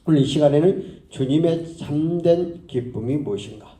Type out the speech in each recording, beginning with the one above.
오늘 이 시간에는 주님의 참된 기쁨이 무엇인가?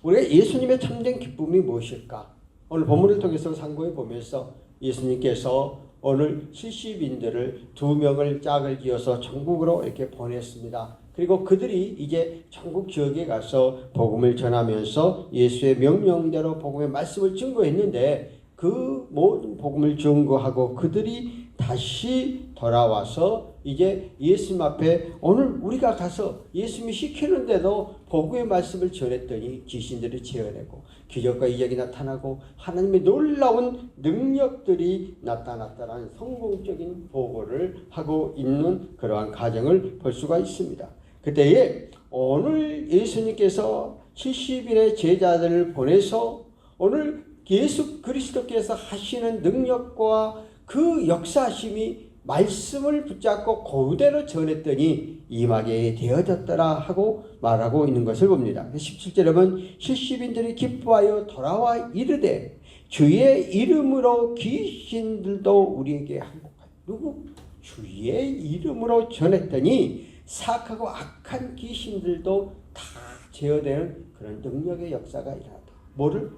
우리가 예수님의 참된 기쁨이 무엇일까? 오늘 본문을 통해서 상고해 보면서 예수님께서 오늘 70인들을 2명을 짝을 지어서 천국으로 이렇게 보냈습니다. 그리고 그들이 이제 천국 지역에 가서 복음을 전하면서 예수의 명령대로 복음의 말씀을 증거했는데 그 모든 복음을 증거하고 그들이 다시 돌아와서 이제 예수님 앞에 오늘 우리가 가서 예수님이 시키는 대로 복음의 말씀을 전했더니 귀신들이 제어내고 기적과 이적이 나타나고 하나님의 놀라운 능력들이 나타났다는 성공적인 보고를 하고 있는 그러한 과정을 볼 수가 있습니다. 그때에 오늘 예수님께서 70인의 제자들을 보내서 오늘 예수 그리스도께서 하시는 능력과 그 역사심이 말씀을 붙잡고 그대로 전했더니 임하게 되어졌더라 하고 말하고 있는 것을 봅니다. 17절에 보면 70인들이 기뻐하여 돌아와 이르되 주의 이름으로 귀신들도 우리에게 항복하여. 누구? 주의 이름으로 전했더니 사악하고 악한 귀신들도 다 제어되는 그런 능력의 역사가 일어났다. 뭐를?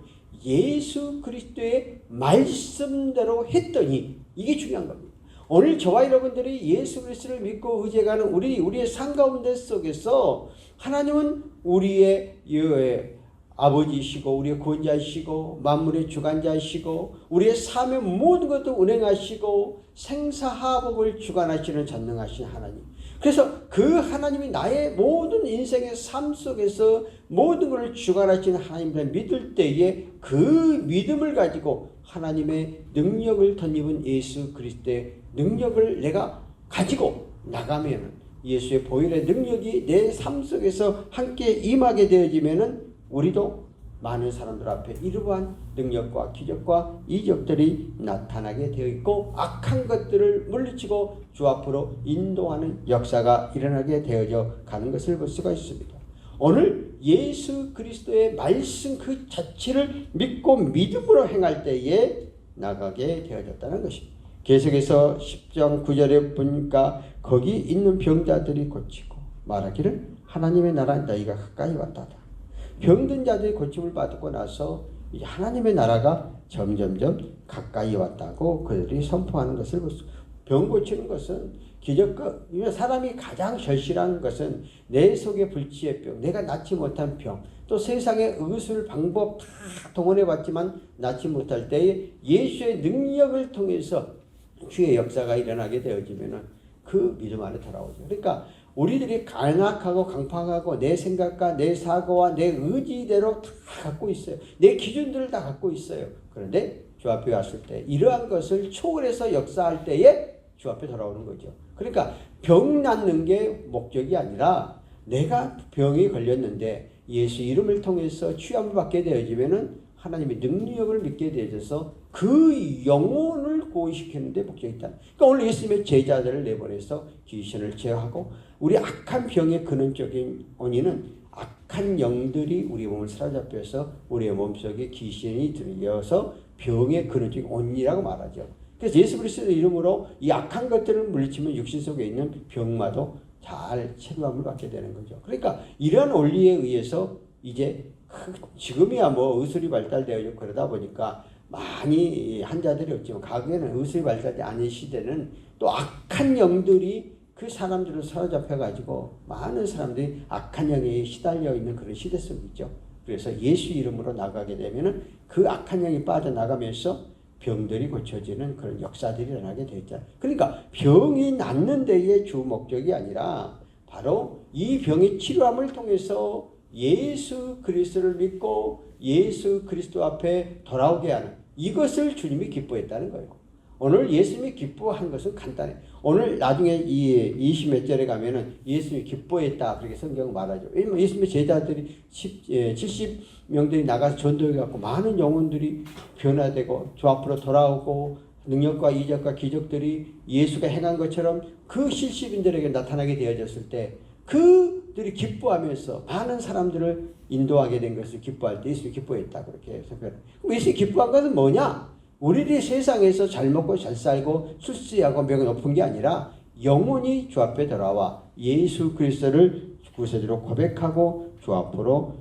예수 그리스도의 말씀대로 했더니 이게 중요한 겁니다. 오늘 저와 여러분들이 예수 그리스도를 믿고 의지하는 우리의 삶 가운데 속에서 하나님은 우리의 아버지이시고 우리의 구원자이시고 만물의 주관자이시고 우리의 삶의 모든 것도 운행하시고 생사화복을 주관하시는 전능하신 하나님. 그래서 그 하나님이 나의 모든 인생의 삶 속에서 모든 것을 주관하시는 하나님을 믿을 때에 그 믿음을 가지고 하나님의 능력을 덧입은 예수 그리스도의 능력을 내가 가지고 나가면 예수의 보혈의 능력이 내 삶 속에서 함께 임하게 되어지면 우리도 많은 사람들 앞에 이러한 능력과 기적과 이적들이 나타나게 되어 있고 악한 것들을 물리치고 주 앞으로 인도하는 역사가 일어나게 되어져 가는 것을 볼 수가 있습니다. 오늘 예수 그리스도의 말씀 그 자체를 믿고 믿음으로 행할 때에 나가게 되어졌다는 것입니다. 계속해서 10장 9절에 보니까 거기 있는 병자들이 고치고 말하기를 하나님의 나라 너희가 가까이 왔다. 병든 자들이 고침을 받고 나서 이제 하나님의 나라가 점점점 가까이 왔다고 그들이 선포하는 것을 볼 수 있습니다. 병 고치는 것은 기적과 사람이 가장 절실한 것은 내 속의 불치의 병, 내가 낫지 못한 병, 또 세상의 의술 방법 다 동원해 봤지만 낫지 못할 때에 예수의 능력을 통해서 주의 역사가 일어나게 되어지면 그 믿음 안에 돌아오죠. 그러니까 우리들이 강악하고 강팍하고 내 생각과 내 사고와 내 의지대로 다 갖고 있어요. 내 기준들을 다 갖고 있어요. 그런데 주 앞에 왔을 때 이러한 것을 초월해서 역사할 때에 주 앞에 돌아오는 거죠. 그러니까 병 낫는 게 목적이 아니라 내가 병이 걸렸는데 예수 이름을 통해서 취함을 받게 되어지면은 하나님의 능력을 믿게 되어져서 그 영혼을 구원시키는 데 목적이 있다. 그러니까 오늘 예수님의 제자들을 내보내서 귀신을 제어하고 우리 악한 병의 근원적인 원인은 악한 영들이 우리 몸을 사로잡혀서 우리의 몸속에 귀신이 들여서 병의 근원적인 원인이라고 말하죠. 그래서 예수 그리스도의 이름으로 이 악한 것들을 물리치면 육신 속에 있는 병마도 잘 치료함을 받게 되는 거죠. 그러니까 이러한 원리에 의해서 이제 지금이야 뭐 의술이 발달되어 그러다 보니까 많이 환자들이 없지만 과거에는 의술이 발달되지 않은 시대는 또 악한 영들이 그 사람들을 사로잡혀 가지고 많은 사람들이 악한 영에 시달려 있는 그런 시대 속이죠. 그래서 예수 이름으로 나가게 되면은 그 악한 영이 빠져나가면서 병들이 고쳐지는 그런 역사들이 일어나게 되었잖아요. 그러니까 병이 낫는 데의 주 목적이 아니라 바로 이 병의 치료함을 통해서 예수 그리스도를 믿고 예수 그리스도 앞에 돌아오게 하는 이것을 주님이 기뻐했다는 거예요. 오늘 예수님이 기뻐한 것은 간단해. 오늘 나중에 이 20몇 절에 가면은 예수님이 기뻐했다 그렇게 성경은 말하죠. 왜냐면 예수님의 제자들이 70명들이 나가서 전도해갖고 많은 영혼들이 변화되고 주 앞으로 돌아오고 능력과 이적과 기적들이 예수가 행한 것처럼 그 70인들에게 나타나게 되어졌을 때 그들이 기뻐하면서 많은 사람들을 인도하게 된 것을 기뻐할 때 예수님이 기뻐했다 그렇게 설명해요. 그럼 예수님이 기뻐한 것은 뭐냐? 우리들이 세상에서 잘 먹고 잘 살고 출세하고 명예 높은 게 아니라 영원히 주 앞에 돌아와 예수 그리스도를 구세주로 고백하고 주 앞으로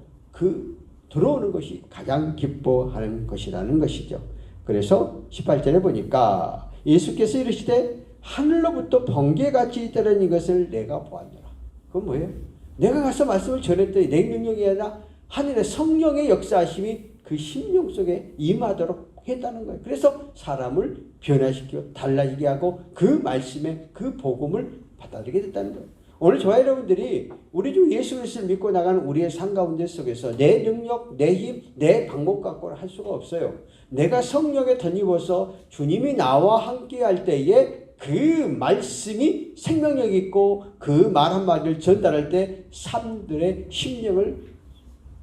들어오는 것이 가장 기뻐하는 것이라는 것이죠. 그래서 18절에 보니까 예수께서 이르시되 하늘로부터 번개같이 떨어진 것을 내가 보았노라. 그건 뭐예요? 내가 가서 말씀을 전했더니 내 능력이 아니라 하늘의 성령의 역사하심이 그 심령 속에 임하도록 했다는 거예요. 그래서 사람을 변화시키고 달라지게 하고 그 말씀에 그 복음을 받아들이게 됐다는 거예요. 오늘 저와 여러분들이 우리 주 예수 그리스도를 믿고 나가는 우리의 삶 가운데 속에서 내 능력, 내 힘, 내 방법 갖고는 할 수가 없어요. 내가 성령에 덧입어서 주님이 나와 함께 할 때에 그 말씀이 생명력 있고 그 말 한마디를 전달할 때 사람들의 심령을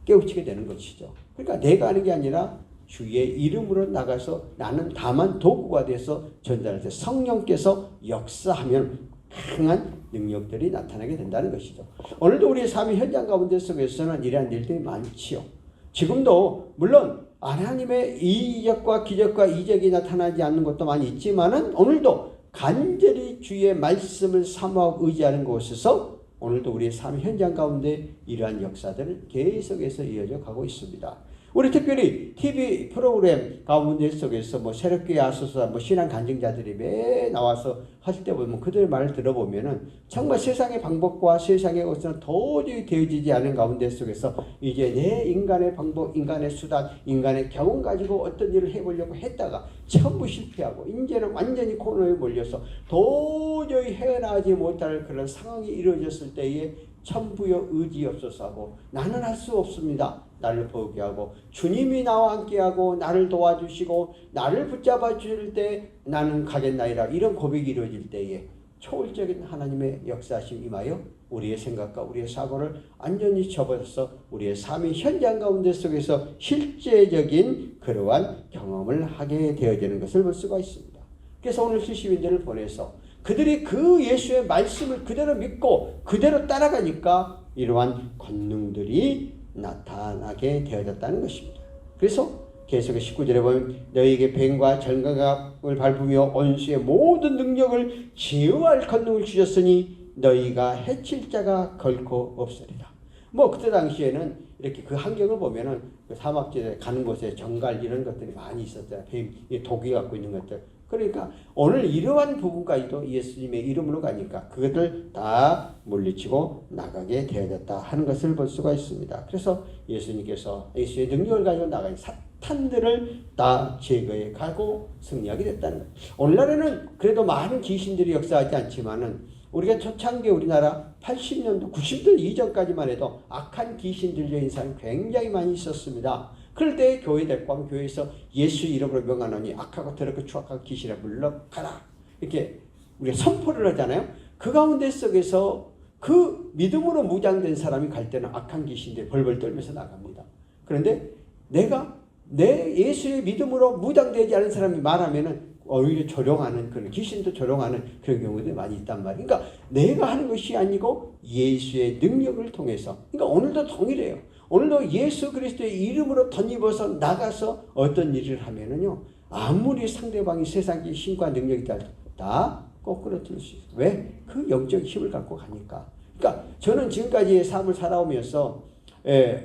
깨우치게 되는 것이죠. 그러니까 내가 하는 게 아니라 주의 이름으로 나가서 나는 다만 도구가 돼서 전달할 때 성령께서 역사하면 강한 능력들이 나타나게 된다는 것이죠. 오늘도 우리의 삶의 현장 가운데 속에서는 이러한 일들이 많지요. 지금도 물론 하나님의 이적과 기적과 이적이 나타나지 않는 것도 많이 있지만은 오늘도 간절히 주의 말씀을 사모하고 의지하는 곳에서 오늘도 우리의 삶 현장 가운데 이러한 역사들을 계속해서 이어져 가고 있습니다. 우리 특별히 TV 프로그램 가운데 속에서 새롭게 하소서 신앙 간증자들이 매 나와서 하실 때 보면 그들의 말을 들어보면은 정말 세상의 방법과 세상의 것은 도저히 되어지지 않은 가운데 속에서 이제 내 인간의 방법, 인간의 수단, 인간의 경험 가지고 어떤 일을 해보려고 했다가 전부 실패하고 이제는 완전히 코너에 몰려서 도저히 헤어나오지 못할 그런 상황이 이루어졌을 때에 천부여 의지 없어서 하고 나는 할 수 없습니다. 나를 포기하고 주님이 나와 함께하고 나를 도와주시고 나를 붙잡아 주실 때 나는 가겠나이다. 이런 고백이 이루어질 때에 초월적인 하나님의 역사하심 임하여 우리의 생각과 우리의 사고를 완전히 접어서 우리의 삶의 현장 가운데 속에서 실제적인 그러한 경험을 하게 되어지는 것을 볼 수가 있습니다. 그래서 오늘 70인들을 보내서 그들이 그 예수의 말씀을 그대로 믿고 그대로 따라가니까 이러한 권능들이 나타나게 되어졌다는 것입니다. 그래서 계속 19절에 보면 너희에게 뱀과 정강갑을 밟으며 원수의 모든 능력을 제어할 권능을 주셨으니 너희가 해칠 자가 결코 없으리라. 그때 당시에는 이렇게 그 환경을 보면은 그 사막지대 가는 곳에 정갈 이런 것들이 많이 있었잖아요. 뱀, 독이 갖고 있는 것들. 그러니까 오늘 이러한 부분까지도 예수님의 이름으로 가니까 그것을 다 물리치고 나가게 되어졌다 하는 것을 볼 수가 있습니다. 그래서 예수님께서 예수의 능력을 가지고 나가는 사탄들을 다 제거해 가고 승리하게 됐다는 거예요. 오늘날에는 그래도 많은 귀신들이 역사하지 않지만은 우리가 초창기 우리나라 80년도 90년 이전까지만 해도 악한 귀신 들려있는 사람이 굉장히 많이 있었습니다. 그럴 때 교회 대권 교회에서 예수 이름으로 명하노니 악하고 더럽고 추악하고 귀신을 물러가라 이렇게 우리가 선포를 하잖아요. 그 가운데 속에서 그 믿음으로 무장된 사람이 갈 때는 악한 귀신들이 벌벌 떨면서 나갑니다. 그런데 내가 내 예수의 믿음으로 무장되지 않은 사람이 말하면은 오히려 조롱하는 그런 귀신도 조롱하는 그런 경우들이 많이 있단 말이에요. 그러니까 내가 하는 것이 아니고 예수의 능력을 통해서. 그러니까 오늘도 동일해요. 오늘도 예수 그리스도의 이름으로 덧입어서 나가서 어떤 일을 하면은요, 아무리 상대방이 세상의 힘과 능력이 다 거꾸로 틀 수 있어요. 왜? 그 영적 힘을 갖고 가니까. 그러니까 저는 지금까지의 삶을 살아오면서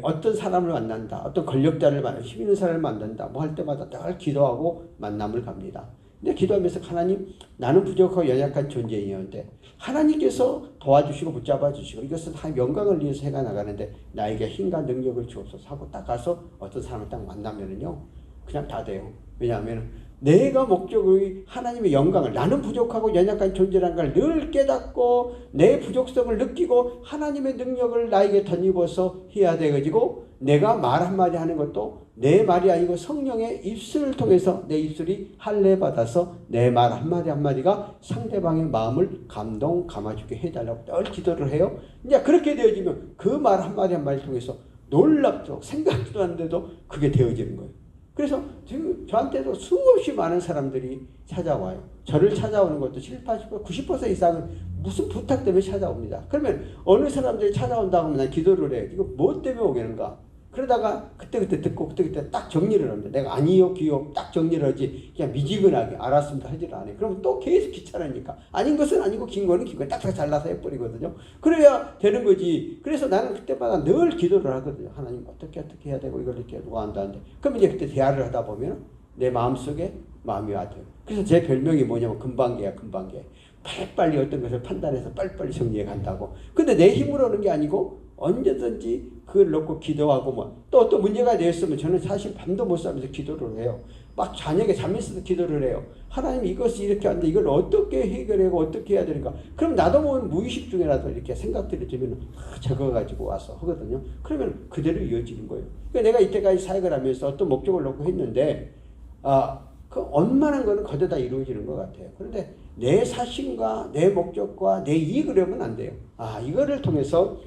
어떤 사람을 만난다, 어떤 권력자를 만난다, 힘 있는 사람을 만난다, 할 때마다 늘 기도하고 만남을 갑니다. 근데 기도하면서 하나님, 나는 부족하고 연약한 존재이었는데 하나님께서 도와주시고 붙잡아 주시고 이것은 하나님 영광을 위해서 해가 나가는데 나에게 힘과 능력을 주옵소서 하고 딱 가서 어떤 사람을 딱 만나면은요, 그냥 다 돼요. 왜냐하면 내가 목적의 하나님의 영광을, 나는 부족하고 연약한 존재라는 걸 늘 깨닫고 내 부족성을 느끼고 하나님의 능력을 나에게 덧입어서 해야 되가지고 내가 말 한마디 하는 것도 내 말이 아니고 성령의 입술을 통해서 내 입술이 할례 받아서 내 말 한마디 한마디가 상대방의 마음을 감아주게 해달라고 늘 기도를 해요. 이제 그렇게 되어지면 그 말 한마디 한마디를 통해서 놀랍도록 생각지도 않는데도 그게 되어지는 거예요. 그래서 지금 저한테도 수없이 많은 사람들이 찾아와요. 저를 찾아오는 것도 7, 80%, 90% 이상은 무슨 부탁 때문에 찾아옵니다. 그러면 어느 사람들이 찾아온다고 하면 난 기도를 해요. 이거 뭐 때문에 오겠는가? 그러다가 그때그때 듣고 그때그때 딱 정리를 합니다. 내가 아니요 귀요 딱 정리를 하지 그냥 미지근하게 알았습니다 하지를 않아요. 그러면 또 계속 귀찮으니까 아닌 것은 아니고 긴 거는 긴 거에 딱딱 잘라서 해버리거든요. 그래야 되는 거지. 그래서 나는 그때마다 늘 기도를 하거든요. 하나님 어떻게 해야 되고 이걸 이렇게 누가 한다는데 그럼 이제 그때 대화를 하다 보면 내 마음속에 마음이 와닿아요. 그래서 제 별명이 뭐냐면 금방개야 금방개. 빨리빨리 어떤 것을 판단해서 빨리빨리 정리해 간다고. 근데 내 힘으로 하는 게 아니고 언제든지 그걸 놓고 기도하고 뭐 또 어떤 문제가 되었으면 저는 사실 밤도 못 자면서 기도를 해요. 막 저녁에 잠에서도 기도를 해요. 하나님 이것이 이렇게 하는데 이걸 어떻게 해결하고 어떻게 해야 되는가. 그럼 나도 모르는 무의식 중에라도 이렇게 생각들이 들면 적어 가지고 와서 하거든요. 그러면 그대로 이어지는 거예요. 그러니까 내가 이때까지 사역을 하면서 어떤 목적을 놓고 했는데 그 원만한 거는 거기다 이루어지는 것 같아요. 그런데 내 사심과 내 목적과 내 이익을 하면 안 돼요. 이거를 통해서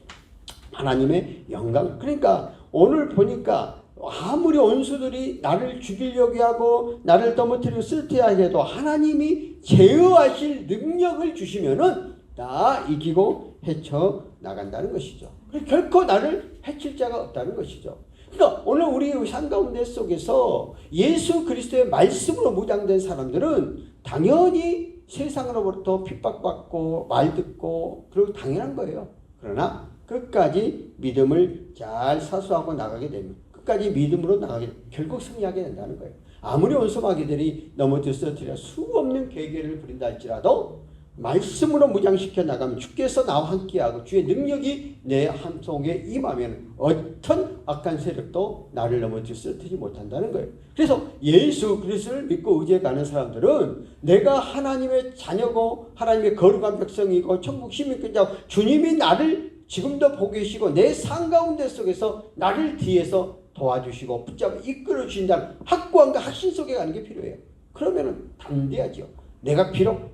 하나님의 영광. 그러니까 오늘 보니까 아무리 원수들이 나를 죽이려고 하고 나를 떠먹이려고 쓸데하게 해도 하나님이 제어하실 능력을 주시면은 다 이기고 헤쳐 나간다는 것이죠. 결코 나를 해칠 자가 없다는 것이죠. 그러니까 오늘 우리 삶 가운데 속에서 예수 그리스도의 말씀으로 무장된 사람들은 당연히 세상으로부터 핍박받고 말 듣고 그리고 당연한 거예요. 그러나 끝까지 믿음을 잘 사수하고 나가게 되면 끝까지 믿음으로 나가게 되면 결국 승리하게 된다는 거예요. 아무리 원수마귀들이 넘어뜨려 수 없는 계계를 부린다 할지라도 말씀으로 무장시켜 나가면 주께서 나와 함께하고 주의 능력이 내 한속에 임하면 어떤 악한 세력도 나를 넘어뜨리지 못한다는 거예요. 그래서 예수 그리스도를 믿고 의지해 가는 사람들은 내가 하나님의 자녀고 하나님의 거룩한 백성이고 천국 시민권자고 주님이 나를 지금도 보고 계시고 내 삶 가운데 속에서 나를 뒤에서 도와주시고 붙잡아 이끌어 주신다는 확고함과 확신 속에 가는 게 필요해요. 그러면 담대하죠. 내가 비록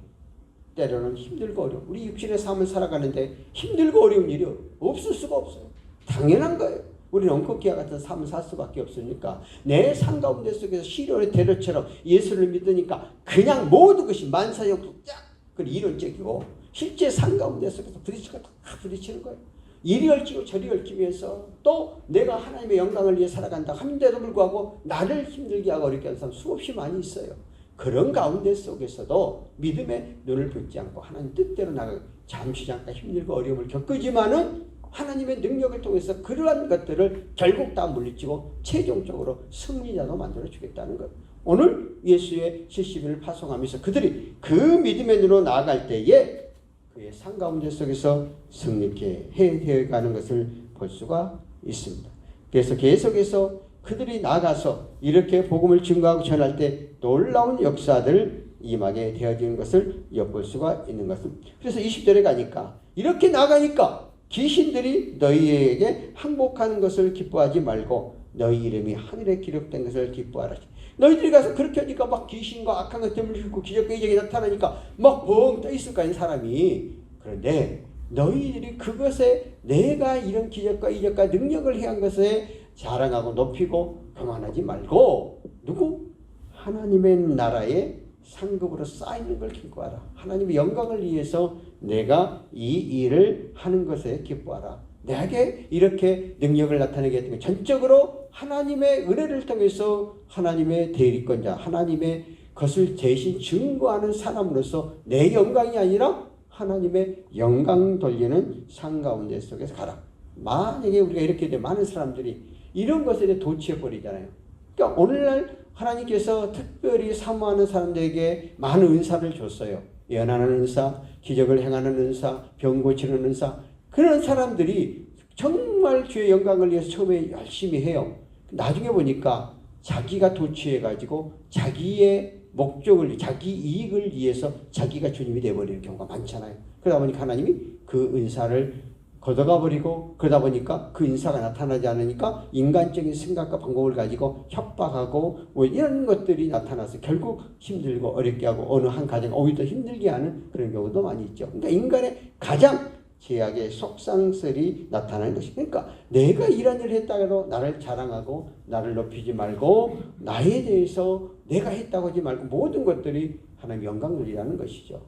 때로는 힘들고 어려워. 우리 육신의 삶을 살아가는데 힘들고 어려운 일이 없을 수가 없어요. 당연한 거예요. 우리는 엉겅퀴와 같은 삶을 살 수밖에 없으니까 내 삶 가운데 속에서 시련의 대로처럼 예수를 믿으니까 그냥 모든 것이 만사형도 쫙 이론적이고 실제 삶 가운데 속에서 부딪히고 다 부딪히는 거예요. 이리 얽히고 저리 얽히면서 또 내가 하나님의 영광을 위해 살아간다 하는데도 불구하고 나를 힘들게 하고 어렵게 하는 사람 수없이 많이 있어요. 그런 가운데 속에서도 믿음의 눈을 붙지 않고 하나님 뜻대로 나가고 잠시 잠깐 힘들고 어려움을 겪으지만은 하나님의 능력을 통해서 그러한 것들을 결국 다 물리치고 최종적으로 승리자로 만들어 주겠다는 것. 오늘 예수의 70일을 파송하면서 그들이 그 믿음의 눈으로 나아갈 때에 그의 삶 가운데 속에서 승리케 해가는 것을 볼 수가 있습니다. 그래서 계속해서 그들이 나가서 이렇게 복음을 증거하고 전할 때 놀라운 역사들 임하게 되어지는 것을 엿볼 수가 있는 것입니다. 그래서 20절에 가니까 이렇게 나가니까 귀신들이 너희에게 항복하는 것을 기뻐하지 말고 너희 이름이 하늘에 기록된 것을 기뻐하라. 너희들이 가서 그렇게 하니까 막 귀신과 악한 것 때문에 죽고 기적과 이적이 나타나니까 막 벙 떠 있을 거 아닌 사람이. 그런데 너희들이 그것에 내가 이런 기적과 이적과 능력을 행한 것에 자랑하고 높이고 교만하지 말고 누구? 하나님의 나라의 상급으로 쌓이는 걸 기뻐하라. 하나님의 영광을 위해서 내가 이 일을 하는 것에 기뻐하라. 내게 이렇게 능력을 나타내게 되면 전적으로 하나님의 은혜를 통해서 하나님의 대리권자, 하나님의 것을 대신 증거하는 사람으로서 내 영광이 아니라 하나님의 영광 돌리는 상 가운데 속에서 가라. 만약에 우리가 이렇게 되면 많은 사람들이 이런 것에 도취해버리잖아요. 그러니까 오늘날 하나님께서 특별히 사모하는 사람들에게 많은 은사를 줬어요. 예언하는 은사, 기적을 행하는 은사, 병 고치는 은사. 그런 사람들이 정말 주의 영광을 위해서 처음에 열심히 해요. 나중에 보니까 자기가 도취해가지고 자기의 목적을, 자기 이익을 위해서 자기가 주님이 되어버리는 경우가 많잖아요. 그러다 보니까 하나님이 그 은사를 걷어가 버리고 그러다 보니까 그 인사가 나타나지 않으니까 인간적인 생각과 방법을 가지고 협박하고 뭐 이런 것들이 나타나서 결국 힘들고 어렵게 하고 어느 한 가정 오히려 힘들게 하는 그런 경우도 많이 있죠. 그러니까 인간의 가장 제약의 속상설이 나타나는 것이. 그러니까 내가 이런 일을 했다고 나를 자랑하고 나를 높이지 말고 나에 대해서 내가 했다고 하지 말고 모든 것들이 하나님 영광들이라는 것이죠.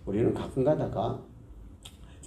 우리는 가끔 가다가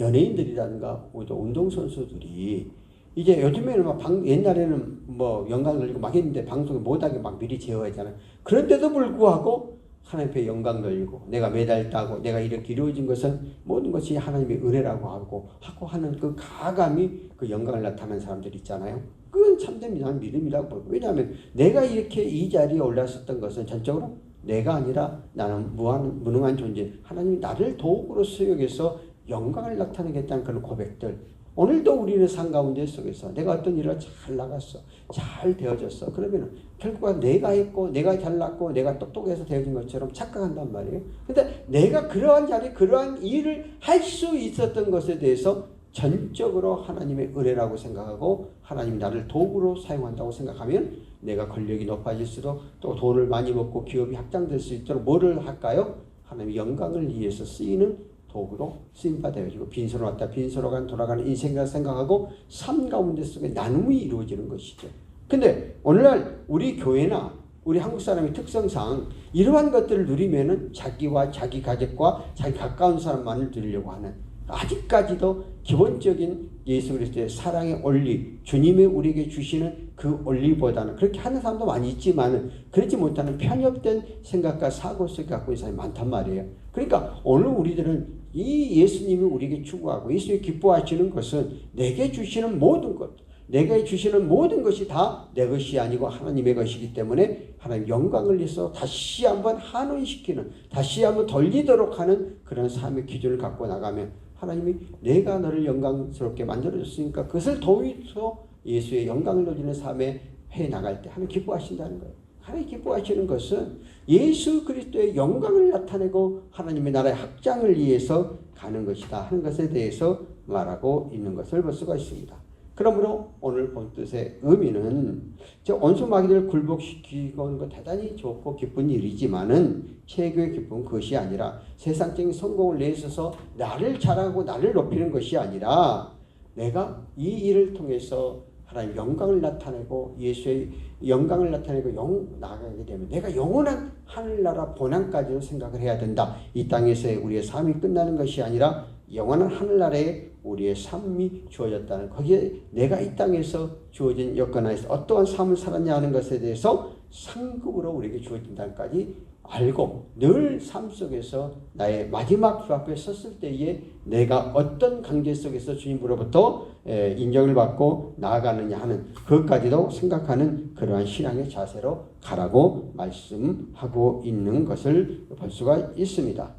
연예인들이라든가 운동선수들이 이제 요즘에는 옛날에는 뭐 영광 돌리고 막 했는데 방송에 못하게 막 미리 제어야 하잖아요. 그런데도 불구하고 하나님 앞에 영광 돌리고 내가 메달 따고 내가 이렇게 이루어진 것은 모든 것이 하나님의 은혜라고 하고 하는 그 가감이 그 영광을 나타내는 사람들 있잖아요. 그건 참된 믿음이라고 보고. 왜냐하면 내가 이렇게 이 자리에 올랐었던 것은 전적으로 내가 아니라 나는 무능한 존재, 하나님이 나를 도구로 사용해서 영광을 나타내겠다는 그런 고백들. 오늘도 우리는 삶 가운데 속에서 내가 어떤 일을 잘 나갔어, 잘 되어졌어. 그러면 결국은 내가 했고 내가 잘났고 내가 똑똑해서 되어진 것처럼 착각한단 말이에요. 근데 내가 그러한 자리에 그러한 일을 할 수 있었던 것에 대해서 전적으로 하나님의 은혜라고 생각하고 하나님이 나를 도구로 사용한다고 생각하면 내가 권력이 높아질수록 또 돈을 많이 먹고 기업이 확장될 수 있도록 뭐를 할까요? 하나님의 영광을 위해서 쓰이는 도구로 쓰임받아가지고 빈소로 왔다 빈소로 간 돌아가는 인생이라 생각하고 삶 가운데 속에 나눔이 이루어지는 것이죠. 근데 오늘날 우리 교회나 우리 한국 사람의 특성상 이러한 것들을 누리면은 자기와 자기 가족과 자기 가까운 사람만을 누리려고 하는, 아직까지도 기본적인 예수 그리스도의 사랑의 원리, 주님이 우리에게 주시는 그 원리보다는, 그렇게 하는 사람도 많이 있지만 그렇지 못하는 편협된 생각과 사고 속에 갖고 있는 사람이 많단 말이에요. 그러니까 오늘 우리들은 이 예수님이 우리에게 추구하고 예수님이 기뻐하시는 것은 내게 주시는 모든 것, 내게 주시는 모든 것이 다 내 것이 아니고 하나님의 것이기 때문에 하나님 영광을 위해서 다시 한번 환원시키는, 다시 한번 돌리도록 하는 그런 삶의 기준을 갖고 나가면 하나님이 내가 너를 영광스럽게 만들어줬으니까 그것을 더해서 예수의 영광을 돌리는 삶에 해 나갈 때 하나님 기뻐하신다는 거예요. 하나님 기뻐하시는 것은 예수 그리스도의 영광을 나타내고 하나님의 나라의 확장을 위해서 가는 것이다 하는 것에 대해서 말하고 있는 것을 볼 수가 있습니다. 그러므로 오늘 본 뜻의 의미는 원수 마귀를 굴복시키고 하는 것 대단히 좋고 기쁜 일이지만은 최고의 기쁨은 그것이 아니라 세상적인 성공을 내세워서 나를 자랑하고 나를 높이는 것이 아니라 내가 이 일을 통해서 하나님 영광을 나타내고 예수의 영광을 나타내고 나아가게 되면 내가 영원한 하늘나라 본향까지도 생각을 해야 된다. 이 땅에서의 우리의 삶이 끝나는 것이 아니라 영원한 하늘나라에 우리의 삶이 주어졌다는, 거기에 내가 이 땅에서 주어진 여건 안에서 어떠한 삶을 살았냐 하는 것에 대해서 상급으로 우리에게 주어진다까지 알고 늘 삶 속에서 나의 마지막 주 앞에 섰을 때에 내가 어떤 관계 속에서 주님으로부터 인정을 받고 나아가느냐 하는 그것까지도 생각하는 그러한 신앙의 자세로 가라고 말씀하고 있는 것을 볼 수가 있습니다.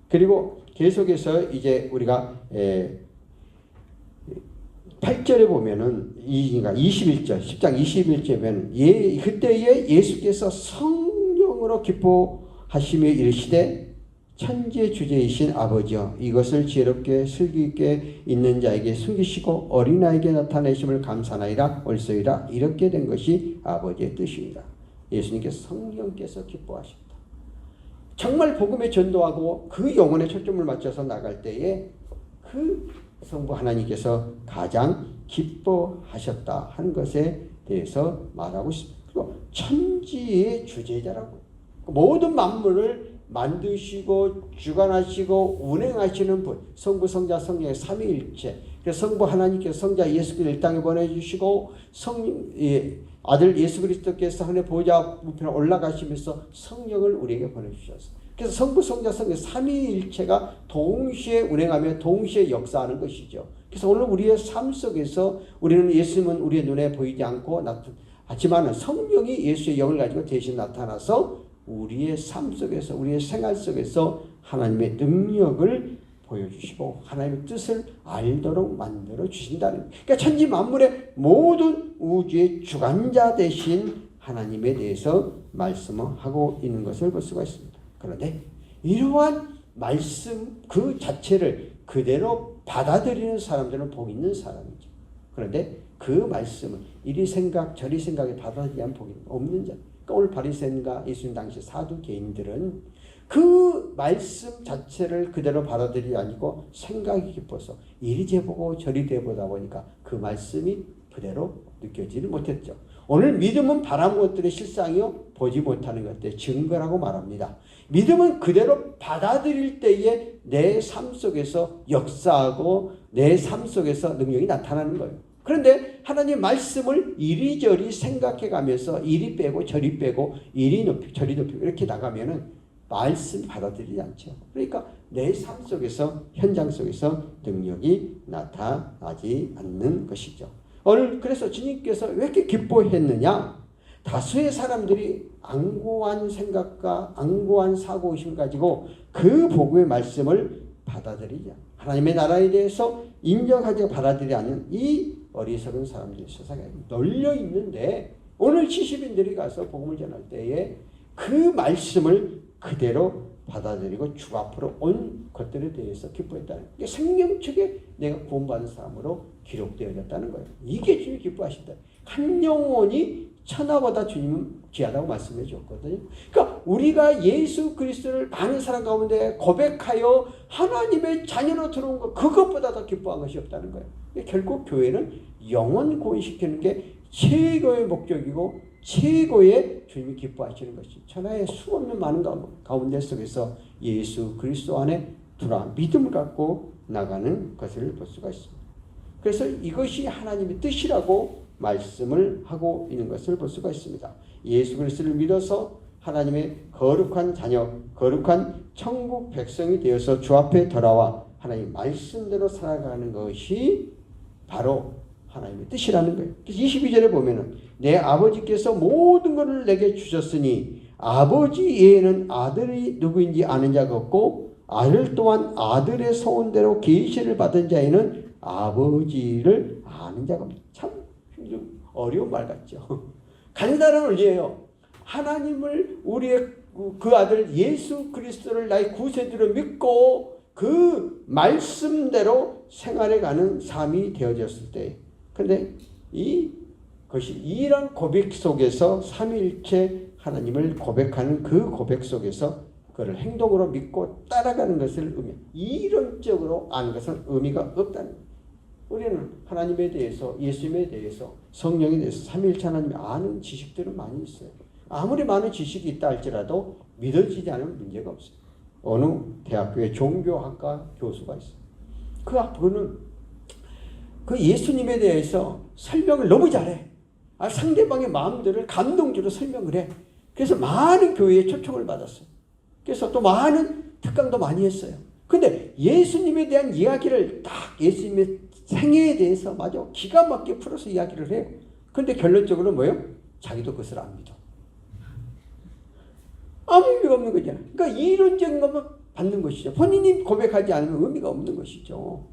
그리고 계속해서 이제 우리가 8절에 보면은 21절, 10장 21절에 보면 그때에 예수께서 성령으로 기뻐하시며 이르시되 천지의 주제이신 아버지여 이것을 지혜롭게 슬기 있게 있는 자에게 숨기시고 어린아이에게 나타내심을 감사하나이다 옳소이다. 이렇게 된 것이 아버지의 뜻입니다. 예수님께서 성령께서 기뻐하십니다. 정말 복음에 전도하고 그 영혼에 초점을 맞춰서 나갈 때에 그 성부 하나님께서 가장 기뻐하셨다 하는 것에 대해서 말하고 있습니다. 그리고 천지의 주재자라고, 모든 만물을 만드시고 주관하시고 운행하시는 분, 성부 성자 성령의 삼위일체. 그래서 성부 하나님께서 성자 예수 그리스도를 이 땅에 보내주시고 아들 예수 그리스도께서 하늘의 보좌 우편에 올라가시면서 성령을 우리에게 보내주셨어요. 그래서 성부 성자 성령 삼위일체가 동시에 운행하며 동시에 역사하는 것이죠. 그래서 오늘 우리의 삶 속에서 우리는 예수님은 우리의 눈에 보이지 않고 하지만 성령이 예수의 영을 가지고 대신 나타나서 우리의 삶 속에서 우리의 생활 속에서 하나님의 능력을 보여주시고 하나님의 뜻을 알도록 만들어 주신다는 거예요. 그러니까 천지 만물의 모든 우주의 주관자 되신 하나님에 대해서 말씀하고 있는 것을 볼 수가 있습니다. 그런데 이러한 말씀 그 자체를 그대로 받아들이는 사람들은 복 있는 사람이죠. 그런데 그 말씀을 이리 생각 저리 생각에 받아들이지 않는 복이 없는 자. 그러니까 오늘 바리새인과 예수님 당시 사두개인들은 그 말씀 자체를 그대로 받아들이지 아니고 생각이 깊어서 이리 재보고 저리 재보다 보니까 그 말씀이 그대로 느껴지지 못했죠. 오늘 믿음은 바라는 것들의 실상이요 보지 못하는 것들의 증거라고 말합니다. 믿음은 그대로 받아들일 때에 내 삶 속에서 역사하고 내 삶 속에서 능력이 나타나는 거예요. 그런데 하나님 말씀을 이리저리 생각해 가면서 이리 빼고 저리 빼고 이리 높이고 저리 높이고 이렇게 나가면은 말씀 받아들이지 않죠. 그러니까 내 삶 속에서 현장 속에서 능력이 나타나지 않는 것이죠. 오늘 그래서 주님께서 왜 이렇게 기뻐했느냐? 다수의 사람들이 안고한 생각과 안고한 사고의식을 가지고 그 복음의 말씀을 받아들이지 않아요. 하나님의 나라에 대해서 인정하지 받아들이지 않는 이 어리석은 사람들이 세상에 널려 있는데 오늘 70인들이 가서 복음을 전할 때에 그 말씀을 그대로 받아들이고 주 앞으로 온 것들에 대해서 기뻐했다는 게 생명책에 내가 구원받은 사람으로 기록되어졌다는 거예요. 이게 주님이 기뻐하신다. 한 영혼이 천하보다 주님은 귀하다고 말씀해 주었거든요. 그러니까 우리가 예수 그리스도를 많은 사람 가운데 고백하여 하나님의 자녀로 들어온 것, 그것보다 더 기뻐한 것이 없다는 거예요. 결국 교회는 영혼 구원시키는 게 최고의 목적이고 최고의 주님이 기뻐하시는 것이 천하의 수없는 많은 가운데 속에서 예수 그리스도 안에 들어와 믿음을 갖고 나가는 것을 볼 수가 있습니다. 그래서 이것이 하나님의 뜻이라고 말씀을 하고 있는 것을 볼 수가 있습니다. 예수 그리스도를 믿어서 하나님의 거룩한 자녀, 거룩한 천국 백성이 되어서 주 앞에 돌아와 하나님 말씀대로 살아가는 것이 바로 하나님의 뜻이라는 거예요. 그래서 22절에 보면은 내 아버지께서 모든 것을 내게 주셨으니 아버지 외에는 아들이 누구인지 아는 자가 없고 아들 또한 아들의 소원대로 계시를 받은 자에는 아버지를 아는 자가 없다. 참 어려운 말 같죠. 간단한 원리예요. 하나님을 우리의 그 아들 예수 그리스도를 나의 구세주로 믿고 그 말씀대로 생활해가는 삶이 되어졌을 때, 그런데 이것이 이런 고백 속에서 삼위일체 하나님을 고백하는 그 고백 속에서 그를 행동으로 믿고 따라가는 것을 이론적으로 아는 것은 의미가 없다는 거예요. 우리는 하나님에 대해서, 예수님에 대해서, 성령에 대해서 삼위일체 하나님을 아는 지식들은 많이 있어요. 아무리 많은 지식이 있다 할지라도 믿어지지 않으면 문제가 없어요. 어느 대학교에 종교학과 교수가 있어요. 그는 그 예수님에 대해서 설명을 너무 잘해. 상대방의 마음들을 감동적으로 설명을 해. 그래서 많은 교회에 초청을 받았어요. 그래서 또 많은 특강도 많이 했어요. 근데 예수님에 대한 이야기를 딱 예수님의 생애에 대해서 마저 기가 막히게 풀어서 이야기를 해요. 그런데 결론적으로 뭐예요? 자기도 그것을 안 믿어. 아무 의미가 없는 거잖아요. 그러니까 이론적인 것만 받는 것이죠. 본인이 고백하지 않으면 의미가 없는 것이죠.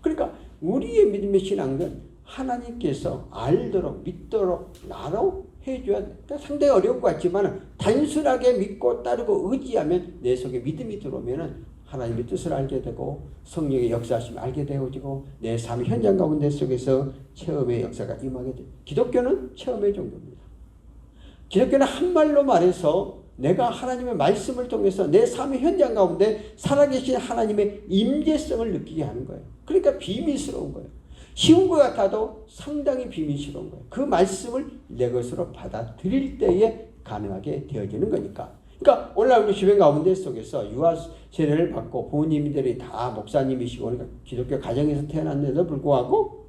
그러니까 우리의 믿음의 신앙은 하나님께서 알도록 믿도록 나로 해줘야 돼. 그러니까 상당히 어려운 것 같지만 단순하게 믿고 따르고 의지하면 내 속에 믿음이 들어오면 하나님의 뜻을 알게 되고 성령의 역사하심을 알게 되어지고 내 삶의 현장 가운데 속에서 체험의 역사가 임하게 돼요. 기독교는 체험의 종교입니다. 기독교는 한 말로 말해서 내가 하나님의 말씀을 통해서 내 삶의 현장 가운데 살아계신 하나님의 임재성을 느끼게 하는 거예요. 그러니까 비밀스러운 거예요. 쉬운 것 같아도 상당히 비밀스러운 거예요. 그 말씀을 내 것으로 받아들일 때에 가능하게 되어지는 거니까. 그러니까 오늘날 우리 주변 가운데 속에서 유아 세례를 받고 부모님들이 다 목사님이시고 그러니까 기독교 가정에서 태어났는데도 불구하고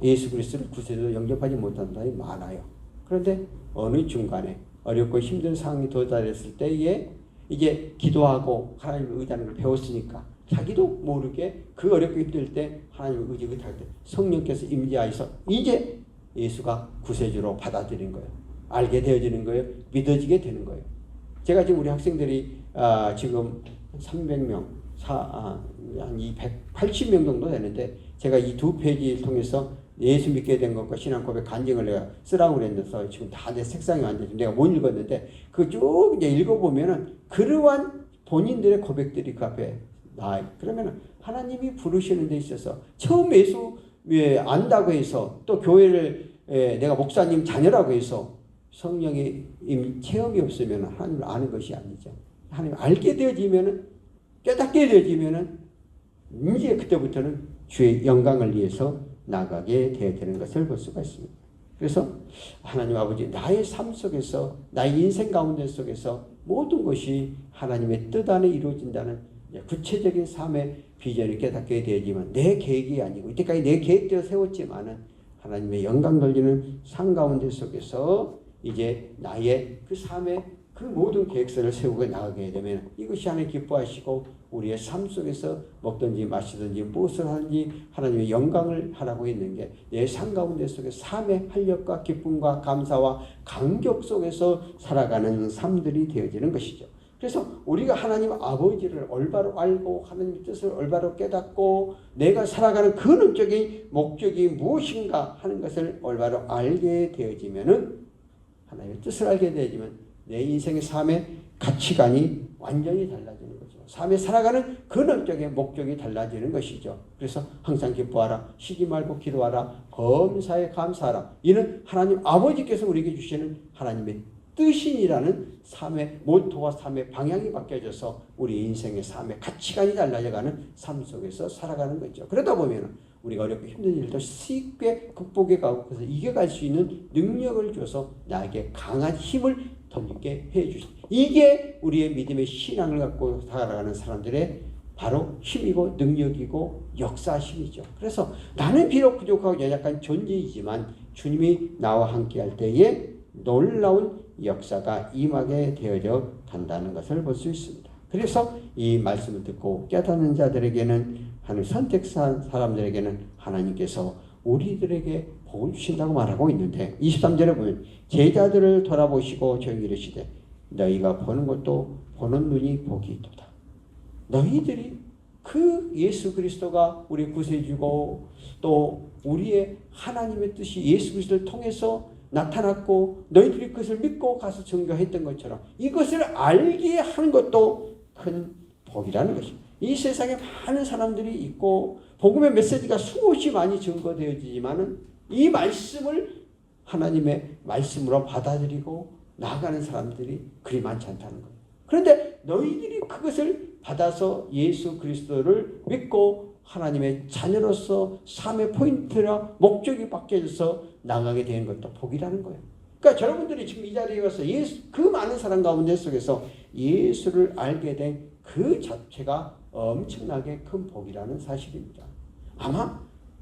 예수 그리스도를 구세주로 영접하지 못하는 사람이 많아요. 그런데 어느 중간에 어렵고 힘든 상황이 도달했을 때에 이제 기도하고 하나님을 의지하는 걸 배웠으니까 자기도 모르게 그 어렵고 힘들 때 하나님을 의지할 때 성령께서 임재하여서 이제 예수가 구세주로 받아들인 거예요. 알게 되어지는 거예요. 믿어지게 되는 거예요. 제가 지금 우리 학생들이 지금 300명, 한 280명 정도 되는데 제가 이 두 페이지를 통해서 예수 믿게 된 것과 신앙 고백 간증을 내가 쓰라고 그랬는데 지금 다 내 책상에 앉아서 내가 못 읽었는데 그 쭉 이제 읽어보면은 그러한 본인들의 고백들이 그 앞에 나와요. 그러면은 하나님이 부르시는 데 있어서 처음 예수 안다고 해서 또 교회를 내가 목사님 자녀라고 해서 성령의 체험이 없으면 하나님을 아는 것이 아니죠. 하나님 알게 되어지면은 깨닫게 되어지면은 이제 그때부터는 주의 영광을 위해서 나가게 되어야 되는 것을 볼 수가 있습니다. 그래서 하나님 아버지 나의 삶 속에서 나의 인생 가운데 속에서 모든 것이 하나님의 뜻 안에 이루어진다는 구체적인 삶의 비전을 깨닫게 되지만 내 계획이 아니고 이때까지 내 계획대로 세웠지만은 하나님의 영광 돌리는 삶 가운데 속에서 이제 나의 그 삶의 그 모든 계획서를 세우고 나가게 되면 이것이 하나님 기뻐하시고 우리의 삶 속에서 먹든지 마시든지 무엇을 하든지 하나님의 영광을 하라고 있는 게 내 삶 가운데 속에 삶의 활력과 기쁨과 감사와 감격 속에서 살아가는 삶들이 되어지는 것이죠. 그래서 우리가 하나님 아버지를 올바로 알고 하나님의 뜻을 올바로 깨닫고 내가 살아가는 근원적인 목적이 무엇인가 하는 것을 올바로 알게 되어지면은 하나님의 뜻을 알게 되어지면 내 인생의 삶의 가치관이 완전히 달라지는 거죠. 삶에 살아가는 근원적인 목적이 달라지는 것이죠. 그래서 항상 기뻐하라, 쉬지 말고 기도하라, 범사에 감사하라. 이는 하나님 아버지께서 우리에게 주시는 하나님의 뜻이라는 삶의 모토와 삶의 방향이 바뀌어져서 우리 인생의 삶의 가치관이 달라져가는 삶 속에서 살아가는 거죠. 그러다 보면 우리가 어렵고 힘든 일도 쉽게 극복해 가고 그래서 이겨갈 수 있는 능력을 줘서 나에게 강한 힘을 덧입게 해주십니다. 이게 우리의 믿음의 신앙을 갖고 살아가는 사람들의 바로 힘이고 능력이고 역사심이죠. 그래서 나는 비록 부족하고 연약한 존재이지만 주님이 나와 함께 할 때에 놀라운 역사가 임하게 되어져 간다는 것을 볼 수 있습니다. 그래서 이 말씀을 듣고 깨닫는 자들에게는 하나님 선택한 사람들에게는 하나님께서 우리들에게 복을 주신다고 말하고 있는데 23절에 보면 제자들을 돌아보시고 저에게 이르시되 너희가 보는 것도 보는 눈이 복이 있도다. 너희들이 그 예수 그리스도가 우리 구세주고 또 우리의 하나님의 뜻이 예수 그리스도를 통해서 나타났고 너희들이 그것을 믿고 가서 증거했던 것처럼 이것을 알게 하는 것도 큰 복이라는 것입니다. 이 세상에 많은 사람들이 있고 복음의 메시지가 수없이 많이 증거되어지지만은 이 말씀을 하나님의 말씀으로 받아들이고 나아가는 사람들이 그리 많지 않다는 거예요. 그런데 너희들이 그것을 받아서 예수 그리스도를 믿고 하나님의 자녀로서 삶의 포인트나 목적이 바뀌어져서 나가게 되는 것도 복이라는 거예요. 그러니까 여러분들이 지금 이 자리에 와서 그 많은 사람 가운데 속에서 예수를 알게 된 그 자체가 엄청나게 큰 복이라는 사실입니다. 아마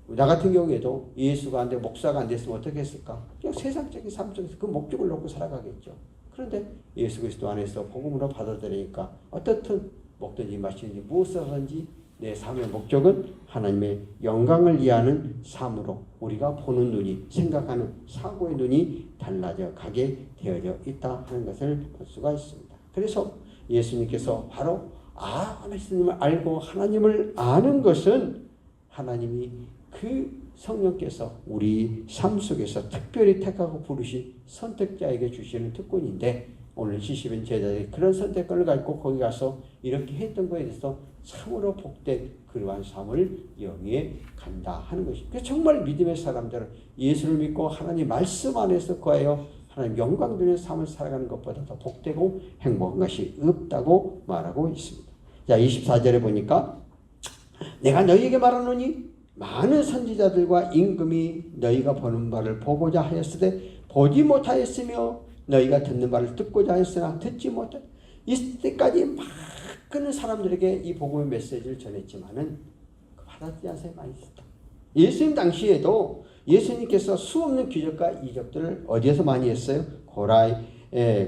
나 같은 경우에도 예수가 안 되고 목사가 안 됐으면 어떻게 했을까? 그냥 세상적인 삶 속에서 그 목적을 놓고 살아가겠죠. 그런데 예수 그리스도 안에서 복음으로 받아들이니까 어떻든 먹든지 마시든지 무엇을 하든지 내 삶의 목적은 하나님의 영광을 위하는 삶으로 우리가 보는 눈이 생각하는 사고의 눈이 달라져 가게 되어져 있다 하는 것을 볼 수가 있습니다. 그래서 예수님께서 바로 예수님을 알고 하나님을 아는 것은 하나님이 그 성령께서 우리 삶 속에서 특별히 택하고 부르신 선택자에게 주시는 특권인데 오늘 70인 제자들이 그런 선택권을 갖고 거기 가서 이렇게 했던 것에 대해서 참으로 복된 그러한 삶을 영위해 간다 하는 것입니다. 그래서 정말 믿음의 사람들은 예수를 믿고 하나님 말씀 안에서 거하여 하나님 영광 드리는 삶을 살아가는 것보다 더 복되고 행복한 것이 없다고 말하고 있습니다. 자, 24절에 보니까 내가 너희에게 말하노니 많은 선지자들과 임금이 너희가 보는 바를 보고자 하였으되 보지 못하였으며 너희가 듣는 바를 듣고자 하였으나 듣지 못하였. 이때까지 많은 사람들에게 이 복음의 메시지를 전했지만은 받아들이지 않은 사람이 많이 있었다. 예수님 당시에도 예수님께서 수없는 기적과 이적들을 어디에서 많이 했어요?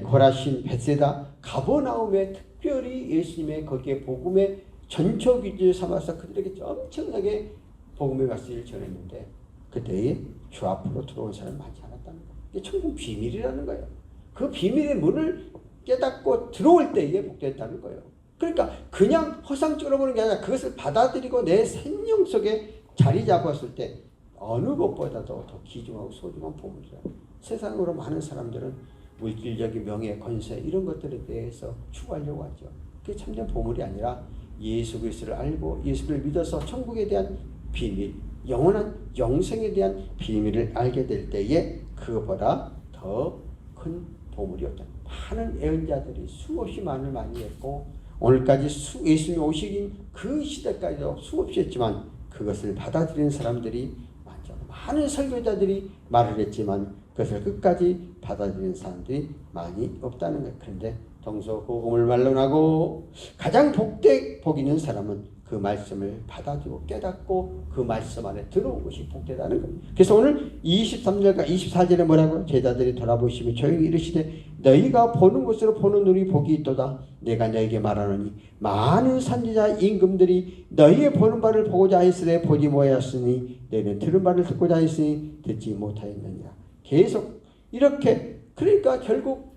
고라신, 벳세다, 가버나움에 특별히 예수님의 거기에 복음의 전초기지를 삼아서 그들에게 엄청나게 복음의 메시지를 전했는데 그때에 주 앞으로 들어온 사람이 많지 않았다는 거예요. 이게 천국 비밀이라는 거예요. 그 비밀의 문을 깨닫고 들어올 때에 복됐다는 거예요. 그러니까 그냥 허상적으로 보는 게 아니라 그것을 받아들이고 내 생명 속에 자리 잡았을 때 어느 것보다도 더 귀중하고 소중한 보물이라. 세상으로 많은 사람들은 물질적인 명예, 권세 이런 것들에 대해서 추구하려고 하죠. 그게 참된 보물이 아니라 예수 그리스도를 알고 예수를 믿어서 천국에 대한 비밀, 영원한 영생에 대한 비밀을 알게 될 때에 그것보다 더 큰 보물이 없다. 많은 애언자들이 수없이 많이 했고 오늘까지 예수님이 오시긴 그 시대까지도 수없이 했지만 그것을 받아들이는 사람들이 많죠. 많은 설교자들이 말을 했지만 그것을 끝까지 받아들이는 사람들이 많이 없다는 거예요. 그런데 동서고금을 말론하고 가장 복 있는 사람은 그 말씀을 받아들이고 깨닫고 그 말씀 안에 들어온 것이 복되다는 겁니다. 그래서 오늘 23절과 24절에 뭐라고? 제자들이 돌아보시며 조용히 이르시되 너희가 보는 것으로 보는 눈이 복이 있도다. 내가 너희에게 말하노니 많은 선지자 임금들이 너희의 보는 바를 보고자 하였으되 보지 못하였으니 너희는 들은 바를 듣고자 하였으니 듣지 못하였느니라. 계속 이렇게, 그러니까 결국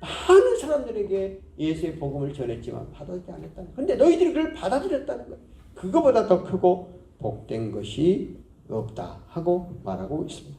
많은 사람들에게 예수의 복음을 전했지만 받아들이지 않았다는 거예요. 그런데 너희들이 그걸 받아들였다는 거예요. 그거보다 더 크고 복된 것이 없다 하고 말하고 있습니다.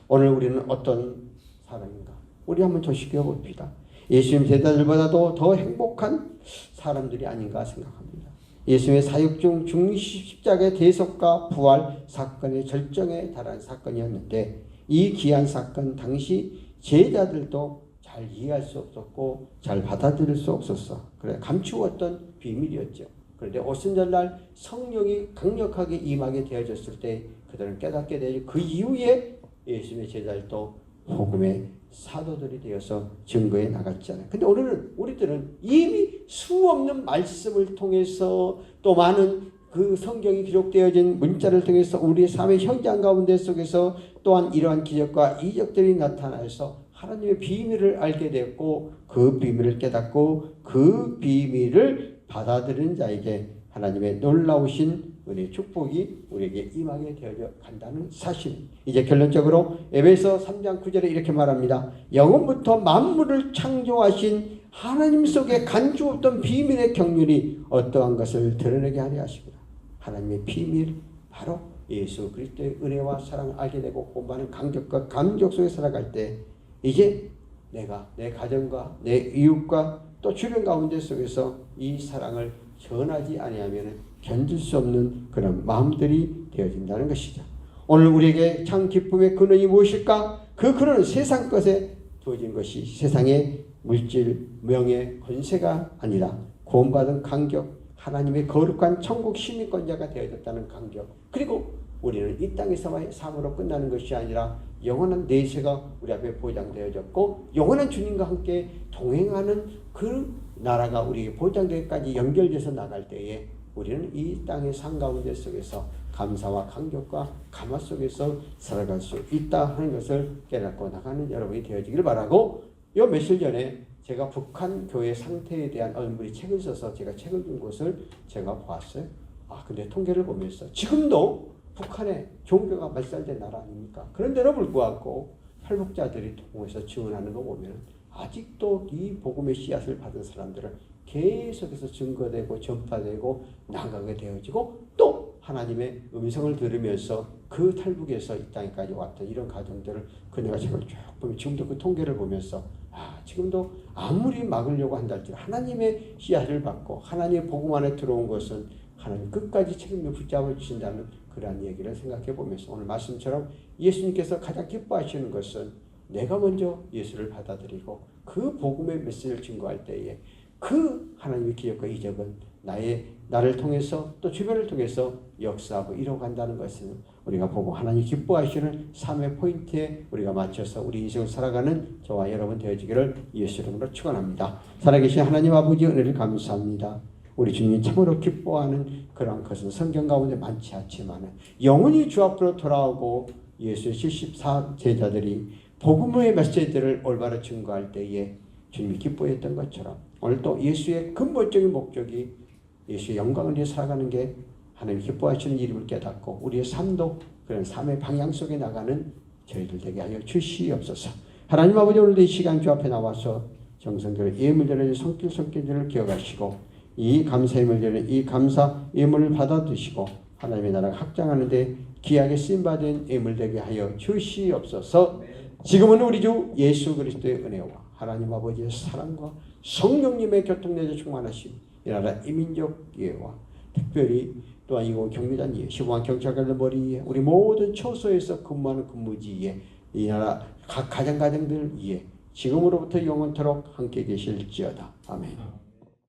오늘 우리는 어떤 사람인가? 우리 한번 조식해 봅시다. 예수님 제자들보다도 더 행복한 사람들이 아닌가 생각합니다. 예수님의 사역 중 십자가의 대속과 부활 사건의 절정에 달한 사건이었는데 이 귀한 사건 당시 제자들도 잘 이해할 수 없었고 잘 받아들일 수 없었어. 그래 감추었던 비밀이었죠. 그런데 오순절날 성령이 강력하게 임하게 되어졌을 때 그들은 깨닫게 되죠. 그 이후에 예수님의 제자들도 복음의 사도들이 되어서 증거해 나갔잖아요. 근데 오늘은 우리들은 이미 수없는 말씀을 통해서 또 많은 그 성경이 기록되어진 문자를 통해서 우리의 삶의 현장 가운데 속에서 또한 이러한 기적과 이적들이 나타나서 하나님의 비밀을 알게 되었고 그 비밀을 깨닫고 그 비밀을 받아들이는 자에게 하나님의 놀라우신 은혜의 축복이 우리에게 임하게 되어져 간다는 사실. 이제 결론적으로 에베소 3장 9절에 이렇게 말합니다. 영원부터 만물을 창조하신 하나님 속에 간주 없던 비밀의 경륜이 어떠한 것을 드러내게 하려 하십니다. 하나님의 비밀, 바로 예수 그리스도의 은혜와 사랑을 알게 되고 공부하는 감격과 감격 속에 살아갈 때 이제 내가 내 가정과 내 이웃과 또 주변 가운데 속에서 이 사랑을 전하지 아니하면 견딜 수 없는 그런 마음들이 되어진다는 것이죠. 오늘 우리에게 참 기쁨의 근원이 무엇일까? 그 근원은 세상 것에 주어진 것이 세상의 물질, 명예, 권세가 아니라 구원받은 감격, 하나님의 거룩한 천국 시민권자가 되어졌다는 감격, 그리고 우리는 이 땅에서만의 삶으로 끝나는 것이 아니라 영원한 내세가 우리 앞에 보장되어졌고 영원한 주님과 함께 동행하는 그 나라가 우리에게 보장되기까지 연결돼서 나갈 때에 우리는 이 땅의 삶 가운데 속에서 감사와 감격과 감화 속에서 살아갈 수 있다 하는 것을 깨닫고 나가는 여러분이 되어지기를 바라고, 요 며칠 전에 제가 북한 교회 상태에 대한 얼굴이 책을 써서 제가 책을 준 것을 제가 보았어요. 근데 통계를 보면서 지금도 북한에 종교가 말살된 나라 아닙니까? 그런데도 불구하고 탈북자들이 통해서 지원하는 거 보면 아직도 이 복음의 씨앗을 받은 사람들은 계속해서 증거되고 전파되고 나가게 되어지고 또 하나님의 음성을 들으면서 그 탈북에서 이 땅에까지 왔던 이런 가정들을 그네가 책을 쭉 보면 지금도 그 통계를 보면서 지금도 아무리 막으려고 한다 할지라도 하나님의 씨앗을 받고 하나님의 복음 안에 들어온 것은 하나님 끝까지 책임을 붙잡아 주신다는 그러한 얘기를 생각해 보면서 오늘 말씀처럼 예수님께서 가장 기뻐하시는 것은 내가 먼저 예수를 받아들이고 그 복음의 메시지를 증거할 때에 그 하나님의 기적과 이적은 나를 통해서 또 주변을 통해서 역사하고 이뤄간다는 것을 우리가 보고 하나님 기뻐하시는 삶의 포인트에 우리가 맞춰서 우리 인생을 살아가는 저와 여러분 되어지기를 예수 이름으로 축원합니다. 살아계신 하나님 아버지 은혜를 감사합니다. 우리 주님이 참으로 기뻐하는 그러한 것은 성경 가운데 많지 않지만 영원히 주 앞으로 돌아오고 예수의 74 제자들이 복음의 메시지들을 올바로 증거할 때에 주님이 기뻐했던 것처럼 오늘 또 예수의 근본적인 목적이 예수의 영광을 위해 살아가는 게 하나님 기뻐하시는 일임을 깨닫고 우리의 삶도 그런 삶의 방향 속에 나가는 저희들 되게 하여 주시옵소서. 하나님 아버지, 오늘도 이 시간 주 앞에 나와서 정성들을 예물 드리는 손길손길들을 기억하시고 이 감사 예물 드리는 이 감사 예물을 받아드시고 하나님의 나라가 확장하는데 귀하게 쓰임받은 예물 되게 하여 주시옵소서. 지금은 우리 주 예수 그리스도의 은혜와 하나님 아버지의 사랑과 성령님의 교통내에 충만하심 이 나라 이민족 예와 특별히 또한 이곳 경비단 예, 시공한 경찰관들 머리에 우리 모든 처소에서 근무하는 근무지에 이 나라 각 가정들 예, 지금으로부터 영원토록 함께 계실지어다. 아멘.